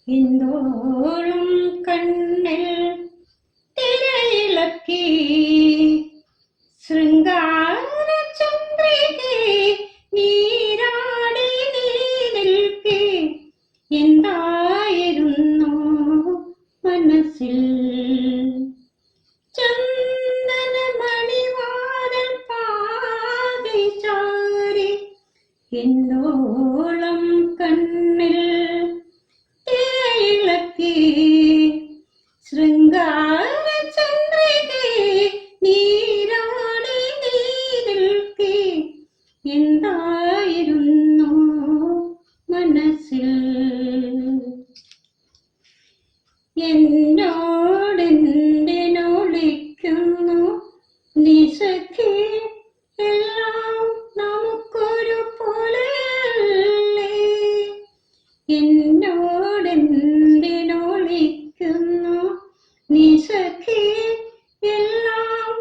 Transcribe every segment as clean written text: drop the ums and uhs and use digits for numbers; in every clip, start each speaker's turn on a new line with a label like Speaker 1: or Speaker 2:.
Speaker 1: എന്തോളം കണ്ണിൽ തിരയിളക്കി ശൃംഗാര ചന്ദ്രികേ നീരാടി നീ നിൽക്കെ എന്തായിരുന്നു മനസ്സിൽ ചന്ദനമണിവാതിൽ പാതി ചാരി എന്നോളം കണ്ണിൽ തിരയിളക്കി ശൃംഗാര ചന്ദ്രികേ നീരാടി നീ നിൽക്കെ എന്തായിരുന്നു മനസ്സിൽ എന്നോടെന്തിനൊളിക്കുന്നു നീ സഖി എല്ലാം നമുക്കൊരു പോലെയല്ലേ എന്നോടെന്തിനൊളിക്കുന്നു നീ സഖി എല്ലാം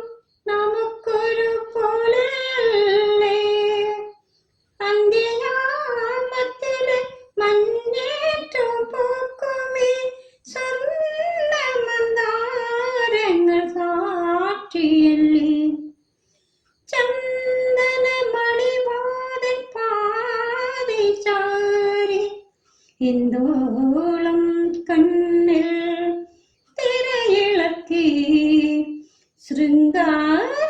Speaker 1: നമുക്കൊരു പോലെയല്ലേ അന്ത്യയാമത്തിലെ മഞ്ഞേറ്റു പൂക്കുമീ സ്വർണ്ണമന്ദാരങ്ങൾ സാക്ഷിയല്ലേ ചന്ദനമണിവാതിൽ പാതി ചാരി എന്തോളം കണ്ണിൽ തിരയിളക്കി ശൃംഗാര